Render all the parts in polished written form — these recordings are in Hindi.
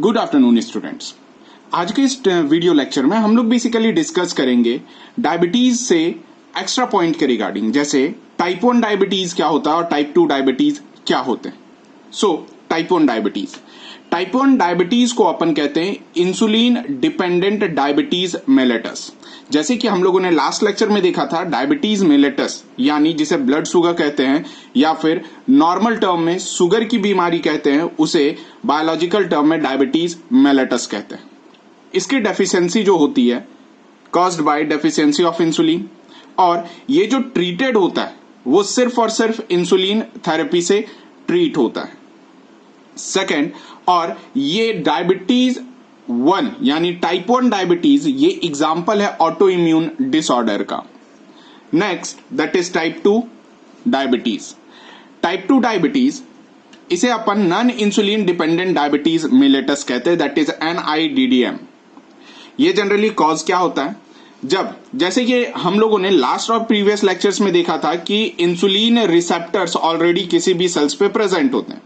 Good afternoon students. आज के इस वीडियो लेक्चर में हम लोग बेसिकली डिस्कस करेंगे डायबिटीज से एक्स्ट्रा पॉइंट के रिगार्डिंग, जैसे टाइप 1 डायबिटीज क्या होता है और टाइप 2 डायबिटीज क्या होते हैं। टाइप 1 डायबिटीज को अपन कहते हैं इंसुलिन डिपेंडेंट डायबिटीज मेलेटस। जैसे कि हम लोगों ने लास्ट लेक्चर में देखा था, डायबिटीज मेलेटस यानी जिसे ब्लड शुगर कहते हैं या फिर नॉर्मल टर्म में शुगर की बीमारी कहते हैं, उसे बायोलॉजिकल टर्म में डायबिटीज मेलेटस कहते हैं। इसकी डेफिशिएंसी जो होती है caused by deficiency of insulin, और ये जो ट्रीटेड होता है वो सिर्फ और सिर्फ इंसुलिन थेरेपी से ट्रीट होता है। सेकेंड, और ये डायबिटीज 1 यानी टाइप 1 डायबिटीज ये एग्जाम्पल है ऑटो इम्यून डिसऑर्डर का। Next that is type 2 diabetes. Type 2 diabetes इसे अपन non insulin dependent diabetes mellitus कहते हैं, दैट इज NIDDM। ये जनरली कॉज क्या होता है, जब जैसे कि हम लोगों ने लास्ट और प्रीवियस लेक्चर्स में देखा था कि इंसुलिन रिसेप्टर्स ऑलरेडी किसी भी सेल्स पे प्रेजेंट होते हैं,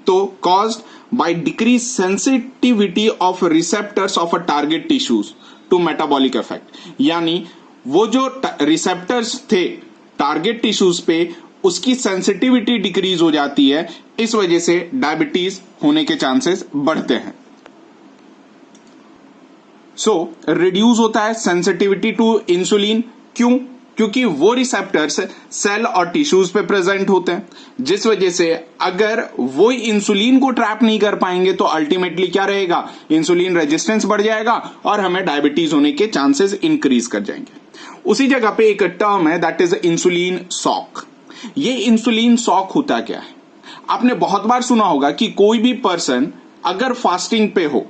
तो caused by decrease sensitivity of receptors of a target tissues to metabolic effect, यानी वो जो रिसेप्टर्स थे टारगेट टिश्यूज पे उसकी सेंसिटिविटी डिक्रीज हो जाती है, इस वजह से डायबिटीज होने के चांसेस बढ़ते हैं। रिड्यूस होता है सेंसिटिविटी टू इंसुलिन। क्यों? क्योंकि वो रिसेप्टर्स सेल और टिश्यूज पे प्रेजेंट होते हैं, जिस वजह से अगर वो इंसुलिन को ट्रैप नहीं कर पाएंगे तो अल्टीमेटली क्या रहेगा, इंसुलिन रेजिस्टेंस बढ़ जाएगा और हमें डायबिटीज होने के चांसेस इंक्रीज कर जाएंगे। उसी जगह पे एक टर्म है दैट इज इंसुलिन शॉक। ये इंसुलिन शॉक होता क्या है, आपने बहुत बार सुना होगा कि कोई भी पर्सन अगर फास्टिंग पे हो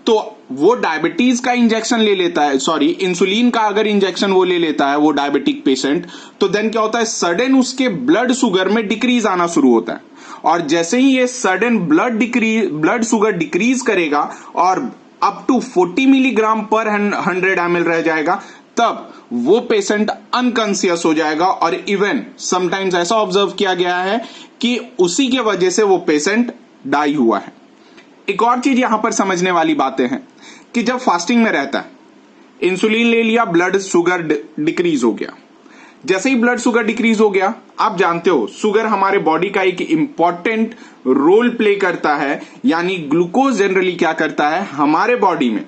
तो वो डायबिटीज का इंजेक्शन ले लेता है, इंसुलिन का अगर इंजेक्शन वो ले लेता है वो डायबिटिक पेशेंट, तो देन क्या होता है, सडन उसके ब्लड शुगर में डिक्रीज आना शुरू होता है। और जैसे ही ये सडन ब्लड शुगर डिक्रीज करेगा और अप टू 40 मिलीग्राम पर 100 ml रह जाएगा, तब वो पेशेंट अनकॉन्शियस हो जाएगा। और इवन समटाइम्स ऐसा ऑब्जर्व किया गया है कि उसी के वजह से वो पेशेंट डाई हुआ है। एक और चीज यहां पर समझने वाली बातें हैं कि जब फास्टिंग में रहता है, इंसुलिन ले लिया, ब्लड शुगर डिक्रीज हो गया। जैसे ही ब्लड शुगर डिक्रीज हो गया, आप जानते हो शुगर हमारे बॉडी का एक इंपॉर्टेंट रोल प्ले करता है, यानी ग्लूकोज जनरली क्या करता है हमारे बॉडी में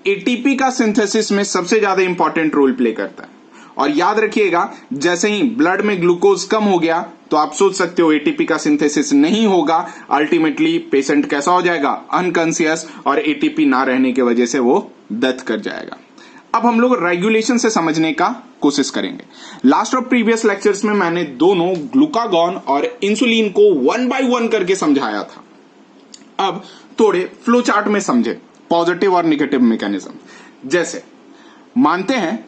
एटीपी का सिंथेसिस में सबसे ज्यादा इंपॉर्टेंट रोल प्ले करता है। और याद रखिएगा, जैसे ही ब्लड में ग्लूकोज कम हो गया तो आप सोच सकते हो एटीपी का सिंथेसिस नहीं होगा, अल्टीमेटली पेशेंट कैसा हो जाएगा, अनकॉन्शियस, और एटीपी ना रहने की वजह से वो डेथ कर जाएगा। अब हम लोग रेगुलेशन से समझने का कोशिश करेंगे। लास्ट और प्रीवियस लेक्चर्स में मैंने दोनों ग्लूकागॉन और इंसुलिन को 1 by 1 करके समझाया था। अब थोड़े फ्लो चार्ट में समझे पॉजिटिव और निगेटिव मैकेनिज्म। जैसे मानते हैं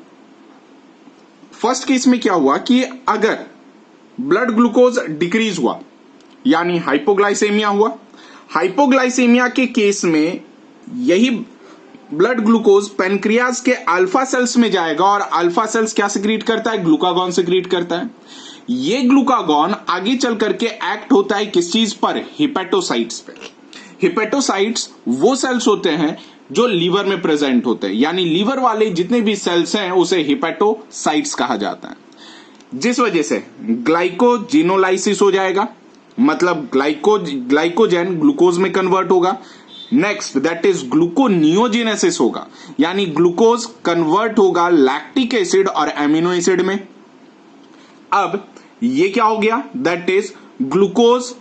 फर्स्ट केस में क्या हुआ कि अगर ब्लड ग्लूकोज डिक्रीज हुआ यानी हाइपोग्लाइसेमिया हुआ, हाइपोग्लाइसेमिया के केस में यही ब्लड ग्लूकोज पेनक्रियाज के अल्फा सेल्स में जाएगा और अल्फा सेल्स क्या सिक्रीट करता है, ग्लूकागॉन सिक्रीट करता है। ये ग्लूकागॉन आगे चल करके एक्ट होता है किस चीज पर, हिपेटोसाइट्स पे। हिपेटोसाइट्स वो सेल्स होते हैं जो लीवर में प्रेजेंट होते हैं, यानी लीवर वाले जितने भी सेल्स हैं उसे हिपेटोसाइट्स कहा जाता है, जिस वजह से ग्लाइकोजिनोलाइसिस हो जाएगा, मतलब ग्लाइकोजन ग्लूकोज में कन्वर्ट होगा। नेक्स्ट दैट इज ग्लूकोनियोजेनेसिस होगा, यानी ग्लूकोज कन्वर्ट होगा लैक्टिक एसिड और एमिनो एसिड में। अब ये क्या हो गया, that is glucose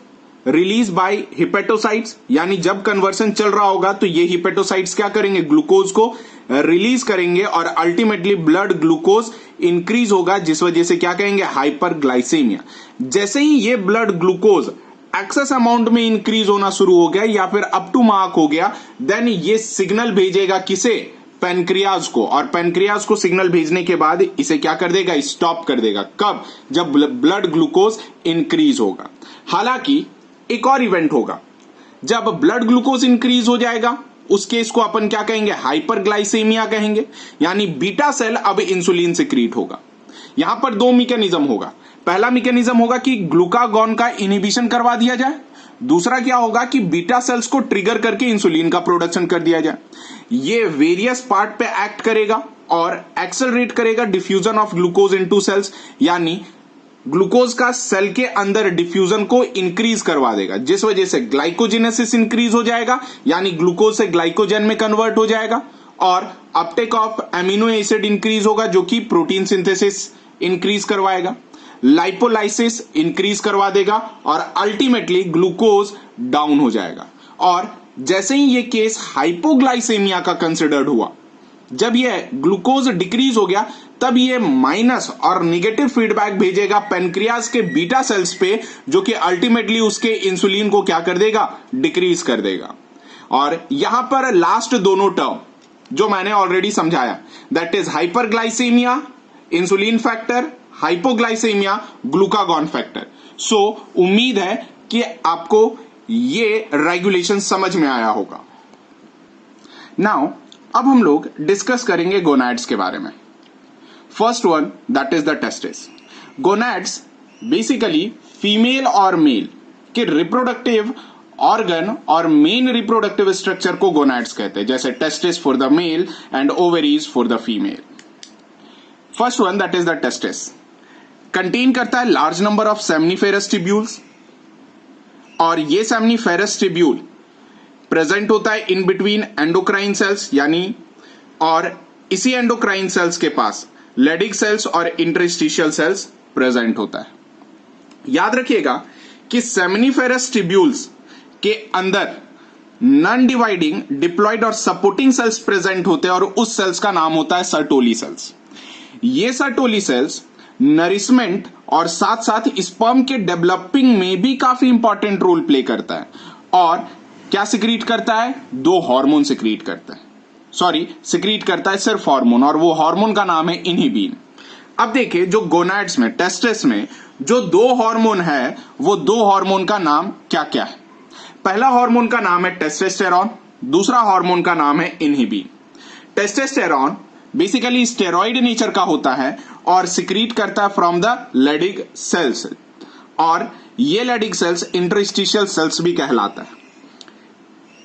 release by hepatocytes, यानी जब कन्वर्सन चल रहा होगा तो ये हिपेटोसाइट्स क्या करेंगे, ग्लूकोज को रिलीज करेंगे और अल्टीमेटली ब्लड ग्लूकोज इंक्रीज होगा, जिस वजह से क्या कहेंगे, हाइपरग्लाइसेमिया। जैसे ही ये ब्लड ग्लूकोज एक्सेस अमाउंट में इंक्रीज होना शुरू हो गया या फिर अप टू मार्क हो गया, देन ये सिग्नल भेजेगा किसे, पेनक्रियाज को, और पेनक्रियाज को सिग्नल भेजने के बाद इसे क्या कर देगा, स्टॉप कर देगा। कब, जब ब्लड ग्लूकोज इंक्रीज होगा। हालांकि एक और इवेंट होगा, जब ब्लड ग्लूकोज इंक्रीज हो जाएगा उस केस को अपन क्या कहेंगे, हाइपरग्लाइसेमिया कहेंगे, यानी बीटा सेल अब इंसुलिन सिक्रीट होगा। यहां पर दो मैकेनिज्म होगा। पहला मैकेनिज्म होगा कि ग्लूकागॉन का इनहिबिशन करवा दिया जाए, दूसरा क्या होगा कि बीटा सेल्स को ट्रिगर करके इंसुलिन का प्रोडक्शन कर दिया जाए। ये वेरियस पार्ट पे एक्ट करेगा और एक्सेलरेट करेगा diffusion of glucose into cells, यानी ग्लूकोज का सेल के अंदर डिफ्यूजन को इंक्रीज करवा देगा, जिस वजह से ग्लाइकोजेनेसिस इंक्रीज हो जाएगा, यानी ग्लूकोज से ग्लाइकोजन में कन्वर्ट हो जाएगा, और Uptake of amino acid increase होगा जो कि प्रोटीन सिंथेसिस इंक्रीज करवाएगा, लाइपोलाइसिस इंक्रीज करवा देगा और अल्टीमेटली ग्लूकोज डाउन हो जाएगा। और जैसे ही ये केस हाइपोग्लाइसेमिया का कंसिडर्ड हुआ, जब ये ग्लूकोज डिक्रीज हो गया, तब ये माइनस और निगेटिव फीडबैक भेजेगा पेनक्रियाज के बीटा सेल्स पे, जो कि अल्टीमेटली उसके इंसुलिन को क्या कर देगा, डिक्रीज कर देगा। और यहां पर लास्ट दोनों टर्म जो मैंने ऑलरेडी समझाया, that is hyperglycaemia insulin factor, hypoglycaemia glucagon factor. So उम्मीद है कि आपको ये रेगुलेशन समझ में आया होगा। नाउ अब हम लोग डिस्कस करेंगे गोनैड्स के बारे में। First one that is the testis. Gonads basically female और मेल के रिप्रोडक्टिव ऑर्गन और मेन रिप्रोडक्टिव स्ट्रक्चर को गोनैड्स कहते हैं, जैसे testis for the male and ovaries for the female. First one that is the testis contain करता है large number of seminiferous tubules, और ये सेमनीफेरस ट्यूब्यूल प्रेजेंट होता है इन बिटवीन एंडोक्राइन सेल्स, यानी और इसी एंडोक्राइन सेल्स के पास लेडिक सेल्स और इंटरस्टिशियल सेल्स प्रेजेंट होता है। याद रखिएगा कि सेमनीफेरस ट्यूब्यूल्स के अंदर नॉन डिवाइडिंग डिप्लॉइड और सपोर्टिंग सेल्स प्रेजेंट होते हैं, और उस सेल्स का नाम होता है सर्टोली सेल्स। ये सर्टोली सेल्स नरिशमेंट और साथ साथ स्पर्म के डेवलपिंग में भी काफी इंपॉर्टेंट रोल प्ले करता है। और क्या सिक्रीट करता है, दो हार्मोन सिक्रीट करता है, सिक्रीट करता है सिर्फ हार्मोन, और वो हार्मोन का नाम है इनहिबिन। अब देखिए, जो गोनैड्स में, टेस्टिस में जो दो हार्मोन है, वो दो हार्मोन का नाम क्या क्या है। पहला हार्मोन का नाम है टेस्टोस्टेरॉन, दूसरा हार्मोन का नाम है inhibin. Testosterone basically steroid nature का होता है और सिक्रीट करता है फ्रॉम द लेडिक सेल्स, और ये लेडिक सेल्स इंटरस्टिशियल सेल्स भी कहलाता है।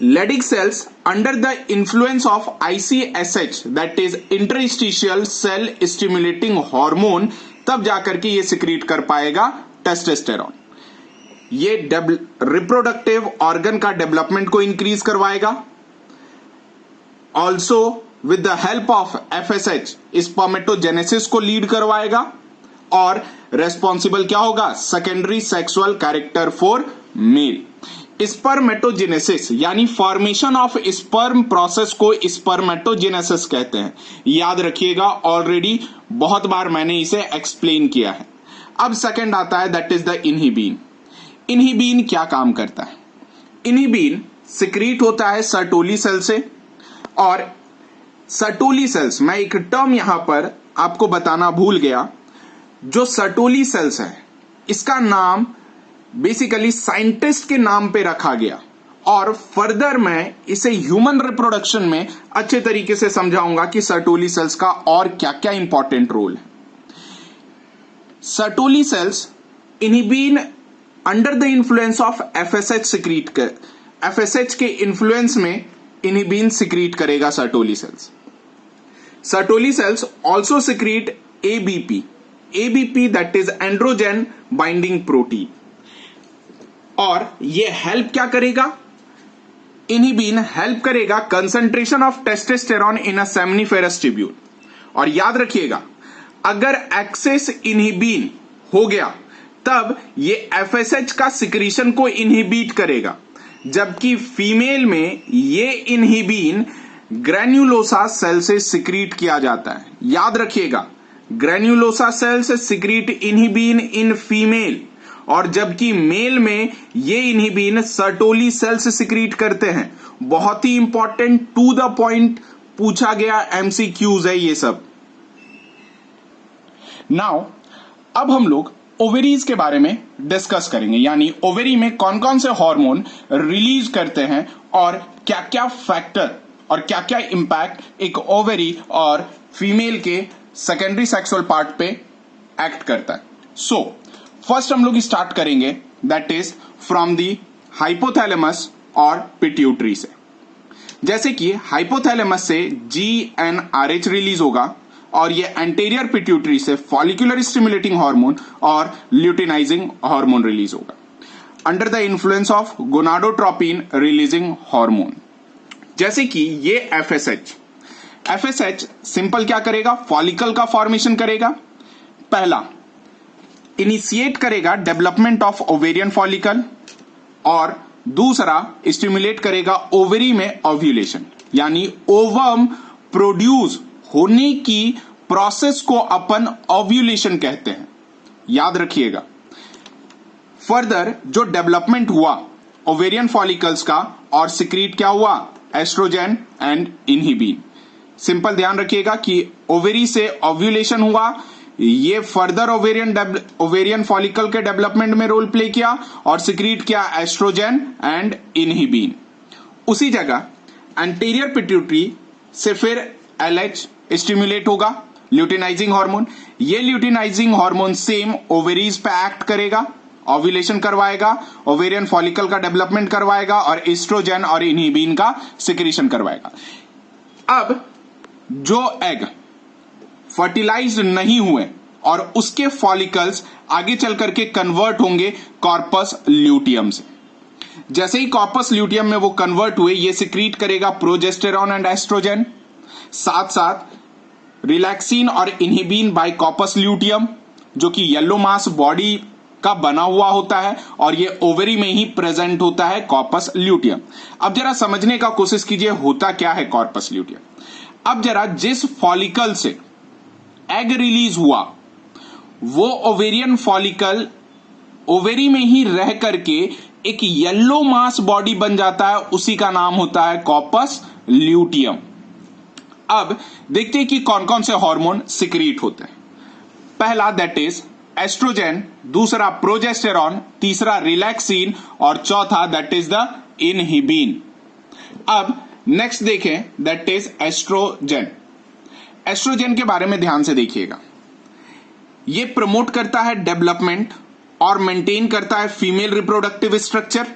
Leydig cells under the influence of ICSH that is interstitial cell stimulating hormone, तब जाकर के ये सिक्रीट कर पाएगा टेस्टोस्टेरॉन। ये रिप्रोडक्टिव ऑर्गन का डेवलपमेंट को इंक्रीज करवाएगा, also with the help of FSH spermatogenesis को लीड करवाएगा, और रेस्पॉन्सिबल क्या होगा, secondary sexual character for male. Spermatogenesis यानी फॉर्मेशन ऑफ स्पर्म प्रोसेस को स्पर्मेटोजेनेसिस कहते हैं। याद रखिएगा, ऑलरेडी बहुत बार मैंने इसे एक्सप्लेन किया है। अब सेकंड आता है that is the inhibin. Inhibin क्या काम करता है, इनहिबिन सिक्रीट होता है सर्टोली सेल से, और सर्टोली सेल्स, मैं एक टर्म यहां पर आपको बताना भूल गया, जो सर्टोली सेल्स है इसका नाम बेसिकली साइंटिस्ट के नाम पे रखा गया, और फर्दर मैं इसे ह्यूमन रिप्रोडक्शन में अच्छे तरीके से समझाऊंगा कि सर्टोली सेल्स का और क्या क्या इंपॉर्टेंट रोल है। Sertoli cells inhibin under the influence of FSH secrete कर, FSH के इन्फ्लुएंस में इनहिबिन सिक्रीट करेगा Sertoli cells. Sertoli cells also secrete ABP that is androgen binding protein, और ये हेल्प क्या करेगा, इनहिबिन हेल्प करेगा concentration of testosterone in a seminiferous tubule. और याद रखिएगा, अगर एक्सेस इनहिबिन हो गया तब ये FSH का सिक्रीशन को इनहिबिट करेगा, जबकि फीमेल में ये इनहिबिन ग्रैन्युलोसा सेल से सिक्रीट किया जाता है। याद रखिएगा, ग्रैन्युलोसा सेल से सिक्रीट इनहिबिन इन फीमेल, और जबकि मेल में ये इनहिबिन सर्टोली सेल से सिक्रीट करते हैं। बहुत ही इंपॉर्टेंट, टू द पॉइंट पूछा गया MCQs है ये सब। नाउ अब हम लोग ओवेरीज के बारे में डिस्कस करेंगे, यानी ओवेरी में कौन कौन से हार्मोन रिलीज करते हैं और क्या क्या फैक्टर और क्या क्या इंपैक्ट एक ओवेरी और फीमेल के सेकेंडरी सेक्सुअल पार्ट पे एक्ट करता है। सो फर्स्ट हम लोग स्टार्ट करेंगे that is from the hypothalamus और पिट्यूटरी से। जैसे कि हाइपोथैलेमस से GnRH रिलीज होगा और ये एंटीरियर पिट्यूटरी से फॉलिकुलर स्टिमुलेटिंग हार्मोन और ल्यूटिनाइजिंग हार्मोन रिलीज होगा under the influence of gonadotropin releasing hormone. जैसे कि ये FSH सिंपल क्या करेगा, फॉलिकल का फॉर्मेशन करेगा। पहला इनिशिएट करेगा डेवलपमेंट ऑफ ओवेरियन फॉलिकल और दूसरा स्टिमुलेट करेगा ओवरी में ओव्यूलेशन, यानी ओवम प्रोड्यूस होने की प्रोसेस को अपन ओव्यूलेशन कहते हैं, याद रखिएगा। फर्दर जो डेवलपमेंट हुआ ओवेरियन फॉलिकल्स का और सिक्रीट क्या हुआ, एस्ट्रोजन एंड इनहिबिन। सिंपल ध्यान रखिएगा कि ओवेरी से ओव्यूलेशन हुआ, ये फर्दर ओवेरियन फॉलिकल के डेवलपमेंट में रोल प्ले किया और सिक्रीट किया एस्ट्रोजन एंड इनहिबिन। उसी जगह एंटीरियर पिट्यूटरी से फिर LH स्टिमुलेट होगा, ल्यूटिनाइजिंग हार्मोन। ये ल्यूटिनाइजिंग हार्मोन सेम ओवेरीज पे एक्ट करेगा, ओव्यूलेशन करवाएगा, ओवेरियन फॉलिकल का डेवलपमेंट करवाएगा और एस्ट्रोजन और इनहिबिन का सिक्रीशन करवाएगा। अब जो एग फर्टिलाइज्ड नहीं हुए और उसके फॉलिकल्स आगे चल करके कन्वर्ट होंगे कॉर्पस ल्यूटियम से। जैसे ही कॉर्पस ल्यूटियम में वो कन्वर्ट हुए, ये सिक्रीट करेगा प्रोजेस्टेरॉन एंड एस्ट्रोजन, साथ साथ रिलैक्सिन और इनहिबिन बाय कॉर्पस ल्यूटियम, जो कि येलो मास बॉडी का बना हुआ होता है और ये ओवरी में ही प्रेजेंट होता है कॉर्पस ल्यूटियम। अब जरा समझने का कोशिश कीजिए होता क्या है कॉर्पस ल्यूटियम। अब जरा जिस फॉलिकल से एग रिलीज हुआ वो ओवेरियन फॉलिकल ओवेरी में ही रह करके एक येलो मास बॉडी बन जाता है, उसी का नाम होता है कॉर्पस ल्यूटियम। अब देखते हैं कि कौन कौन से हार्मोन सिक्रीट होते हैं। पहला दैट इज एस्ट्रोजन, दूसरा प्रोजेस्टेरॉन, तीसरा रिलैक्सिन और चौथा दैट इज द इनहिबिन। अब नेक्स्ट देखें दैट इज एस्ट्रोजन। एस्ट्रोजन के बारे में ध्यान से देखिएगा। ये प्रमोट करता है डेवलपमेंट और मेंटेन करता है फीमेल रिप्रोडक्टिव स्ट्रक्चर,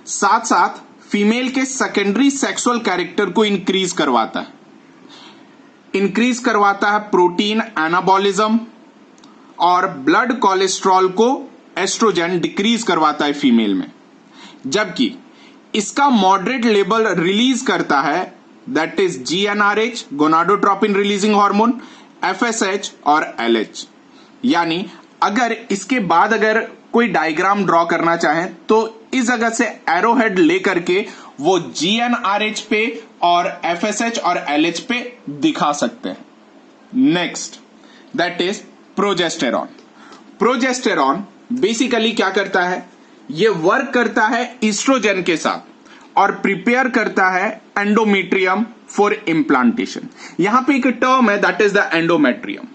साथ साथ फीमेल के सेकेंडरी सेक्सुअल कैरेक्टर को इंक्रीज करवाता है प्रोटीन एनाबॉलिज्म और ब्लड कोलेस्ट्रॉल को एस्ट्रोजन डिक्रीज करवाता है फीमेल में, जबकि इसका मॉडरेट लेवल रिलीज करता है that is GnRH gonadotropin releasing hormone, FSH और LH। यानी अगर इसके बाद अगर कोई डायग्राम ड्रॉ करना चाहें तो इस जगह से एरो हेड लेकर के वो GnRH पे और FSH और LH पे दिखा सकते हैं। Next that is progesterone. Progesterone basically क्या करता है, ये वर्क करता है ईस्ट्रोजन के साथ और प्रिपेयर करता है एंडोमेट्रियम फॉर इम्प्लांटेशन। यहां पे एक टर्म है that is the endometrium.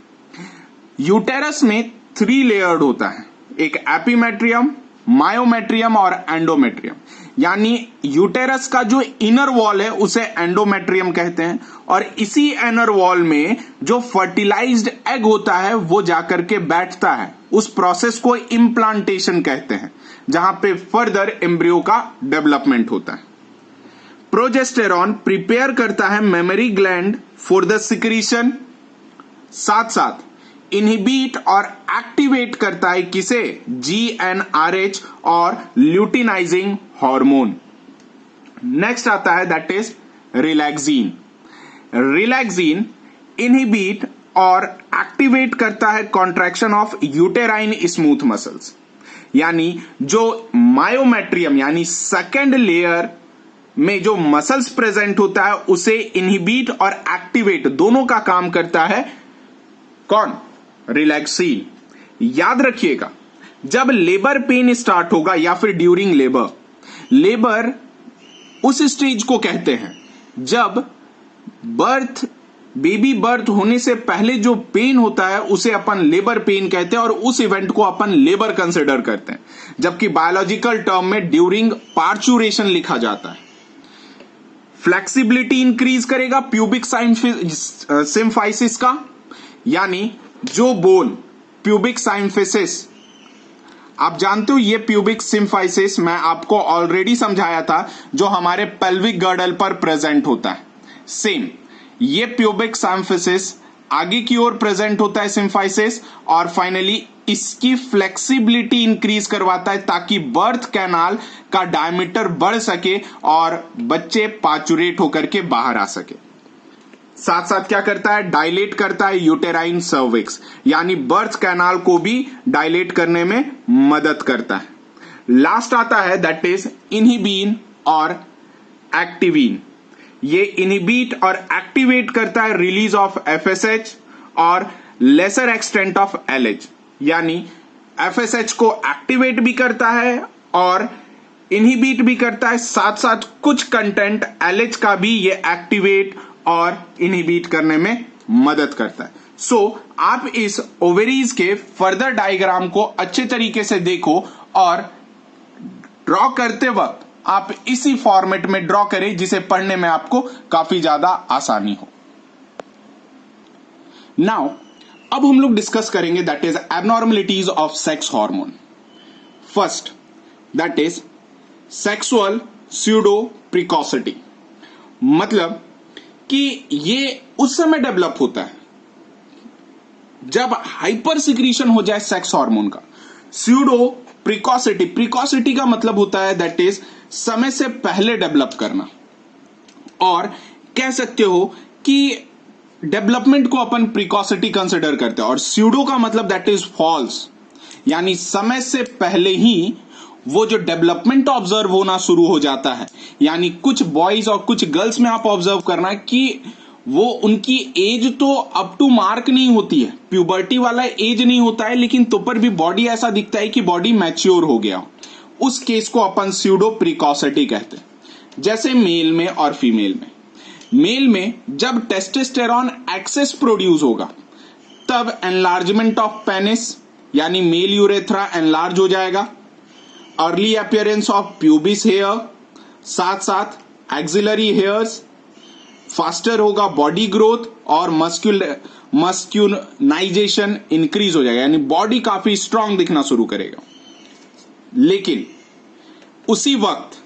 Uterus में 3 लेयर्ड होता है, एक एपीमेट्रियम, मायोमेट्रियम और एंडोमेट्रियम। यानी यूटेरस का जो इनर वॉल है उसे एंडोमेट्रियम कहते हैं और इसी इनर वॉल में जो फर्टिलाइज्ड एग होता है वो जाकर के बैठता है, उस प्रोसेस को इम्प्लांटेशन कहते हैं, जहां पे फर्दर एम्ब्रियो का डेवलपमेंट होता है। प्रोजेस्टेरॉन प्रिपेयर करता है mammary gland for the secretion, साथ साथ इनहिबिट और एक्टिवेट करता है किसे, GnRH और ल्यूटिनाइजिंग हार्मोन। नेक्स्ट आता है that is relaxin. Relaxin inhibit और एक्टिवेट करता है contraction of uterine smooth muscles. यानी जो मायोमेट्रियम यानी सेकेंड लेयर में जो मसल्स प्रेजेंट होता है उसे इनहिबिट और एक्टिवेट दोनों का काम करता है कौन, रिलैक्सिन। याद रखिएगा जब लेबर पेन स्टार्ट होगा या फिर ड्यूरिंग लेबर उस स्टेज को कहते हैं जब बेबी बर्थ होने से पहले जो पेन होता है उसे अपन लेबर पेन कहते हैं और उस इवेंट को अपन लेबर कंसिडर करते हैं, जबकि बायोलॉजिकल टर्म में ड्यूरिंग पार्चुरेशन लिखा जाता है। फ्लेक्सिबिलिटी इंक्रीज करेगा प्यूबिक सिम्फाइसिस का, यानी जो बोन प्यूबिक साइम्फिसिस आप जानते हो ये प्यूबिक सिम्फाइसिस मैं आपको ऑलरेडी समझाया था, जो हमारे पेल्विक गर्डल पर प्रेजेंट होता है। सेम ये प्यूबिक सिम्फाइसिस आगे की ओर प्रेजेंट होता है सिम्फाइसिस, और फाइनली इसकी फ्लेक्सिबिलिटी इंक्रीज करवाता है ताकि बर्थ कैनाल का डायमीटर बढ़ सके और बच्चे पाचुरेट होकर के बाहर आ सके। साथ साथ क्या करता है, डायलेट करता है यूटेराइन सर्विक्स, यानी बर्थ कैनाल को भी डायलेट करने में मदद करता है। लास्ट आता है दैट इज इनहिबीन और एक्टिवीन। ये इनहिबिट और एक्टिवेट करता है रिलीज ऑफ एफएसएच और लेसर एक्सटेंट ऑफ एलएच, यानी एफएसएच को एक्टिवेट भी करता है और इनहिबिट भी करता है, साथ साथ कुछ कंटेंट एलएच का भी ये एक्टिवेट और इनहिबिट करने में मदद करता है। सो आप इस ओवेरीज के फर्दर डायग्राम को अच्छे तरीके से देखो और ड्रॉ करते वक्त आप इसी फॉर्मेट में ड्रॉ करें जिसे पढ़ने में आपको काफी ज्यादा आसानी हो। नाउ अब हम लोग डिस्कस करेंगे that is abnormalities of sex hormone. First that is sexual pseudo precocity, मतलब कि ये उस समय डेवलप होता है जब हाइपर सिक्रीशन हो जाए सेक्स हार्मोन का। स्यूडो प्रिकॉसिटी, प्रिकॉसिटी का मतलब होता है दैट इज समय से पहले डेवलप करना, और कह सकते हो कि डेवलपमेंट को अपन प्रिकॉसिटी कंसिडर करते हैं, और स्यूडो का मतलब दैट इज फॉल्स, यानी समय से पहले ही वो जो डेवलपमेंट ऑब्जर्व होना शुरू हो जाता है। यानी कुछ बॉयज और कुछ गर्ल्स में आप ऑब्जर्व करना कि वो उनकी एज तो अप टू मार्क नहीं होती है, प्यूबर्टी वाला एज नहीं होता है, लेकिन तो पर भी बॉडी ऐसा दिखता है कि बॉडी मैच्योर हो गया। उस केस को अपन स्यूडो प्रिकॉसिटी कहते हैं। जैसे मेल में और फीमेल में, मेल में जब टेस्टोस्टेरॉन एक्सेस प्रोड्यूस होगा तब एनलार्जमेंट ऑफ पेनिस यानी मेल यूरेथ्रा एनलार्ज हो जाएगा, early appearance of pubis hair, साथ साथ एक्सिलरी हेयर्स, फास्टर होगा बॉडी ग्रोथ और मस्क्यूनाइजेशन इंक्रीज हो जाएगा, यानी बॉडी काफी स्ट्रांग दिखना शुरू करेगा। लेकिन उसी वक्त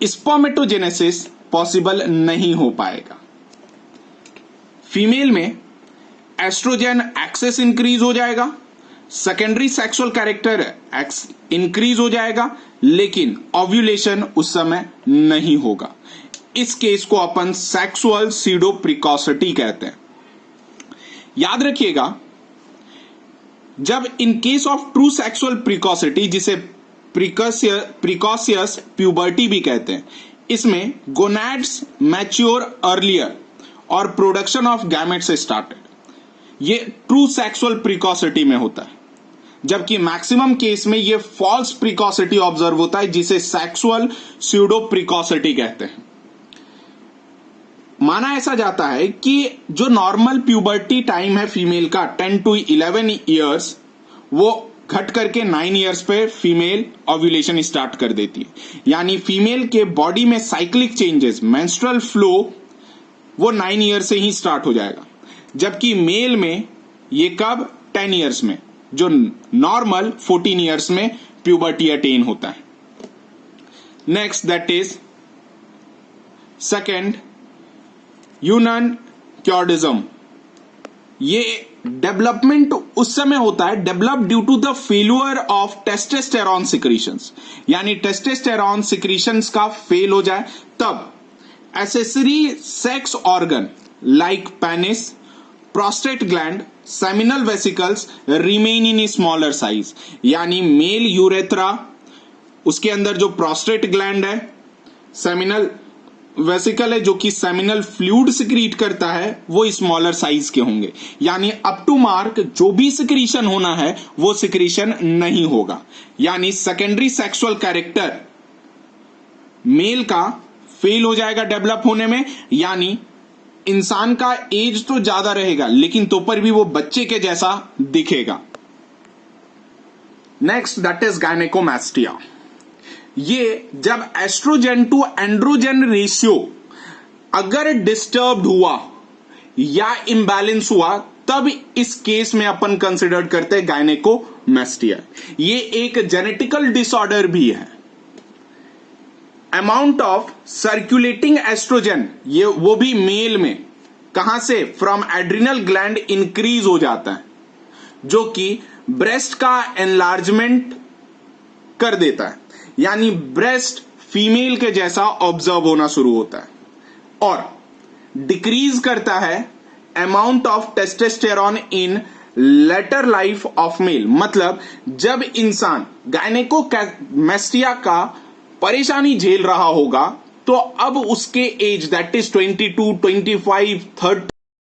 स्पर्मेटोजेनेसिस पॉसिबल नहीं हो पाएगा। फीमेल में एस्ट्रोजन एक्सेस इंक्रीज हो जाएगा, सेकेंडरी सेक्सुअल कैरेक्टर इंक्रीज हो जाएगा, लेकिन ओव्यूलेशन उस समय नहीं होगा। इस केस को अपन सेक्सुअल सीडो प्रिकॉसिटी कहते हैं। याद रखिएगा, जब in case of true sexual precocity, जिसे प्रिकॉसियस प्यूबर्टी भी कहते हैं, इसमें गोनैड्स मैच्योर अर्लियर और प्रोडक्शन ऑफ गैमेट्स स्टार्टेड। ये ट्रू सेक्सुअल प्रिकॉसिटी में होता है, जबकि मैक्सिमम केस में ये फॉल्स प्रिकॉसिटी ऑब्जर्व होता है, जिसे सेक्सुअल स्यूडो प्रिकॉसिटी कहते हैं। माना ऐसा जाता है कि जो नॉर्मल प्यूबर्टी टाइम है फीमेल का 10 to 11 ईयर्स, वो घट करके 9 ईयर्स पे फीमेल ओव्यूलेशन स्टार्ट कर देती है। यानी फीमेल के बॉडी में साइक्लिक चेंजेस, मेंस्ट्रुअल फ्लो, वो 9 ईयर से ही स्टार्ट हो जाएगा, जबकि मेल में ये कब 10 ईयर्स में, जो नॉर्मल 14 ईयर्स में प्यूबर्टी अटेन होता है। Next that is second eunuchoidism. ये डेवलपमेंट उस समय होता है, develop due to the failure of testosterone secretions, यानी टेस्टोस्टेरॉन सिक्रीशंस का फेल हो जाए तब accessory sex organ like penis, prostate gland, seminal vesicles remain in smaller size, यानी मेल यूरेथ्रा, उसके अंदर जो प्रोस्टेट ग्लैंड है, सेमिनल वेसिकल है जो कि सेमिनल फ्लूइड सिक्रीट करता है, वो स्मॉलर साइज के होंगे। यानी अप टू मार्क जो भी सिक्रीशन होना है वो सिक्रीशन नहीं होगा। यानी सेकेंडरी सेक्सुअल कैरेक्टर मेल का फेल हो जाएगा डेवलप होने में, यानी इंसान का एज तो ज्यादा रहेगा लेकिन तो पर भी वो बच्चे के जैसा दिखेगा। Next that is gynaecomastia. ये जब एस्ट्रोजन टू एंड्रोजन रेशियो अगर डिस्टर्ब्ड हुआ या इम्बैलेंस हुआ तब इस केस में अपन कंसिडर करते हैं गायनेकोमास्टिया। मैस्टिया। ये एक जेनेटिकल डिसऑर्डर भी है। अमाउंट ऑफ सर्कुलेटिंग एस्ट्रोजन, ये वो भी मेल में, कहां से? फ्रॉम एड्रिनल ग्लैंड इंक्रीज हो जाता है, जो कि ब्रेस्ट का एनलार्जमेंट कर देता है, यानी ब्रेस्ट फीमेल के जैसा ऑब्जर्व होना शुरू होता है। और डिक्रीज करता है amount of testosterone in later life of male, मतलब जब इंसान गायनेकोमैस्टिया का परेशानी झेल रहा होगा तो अब उसके एज दैट इज 22, 25, 30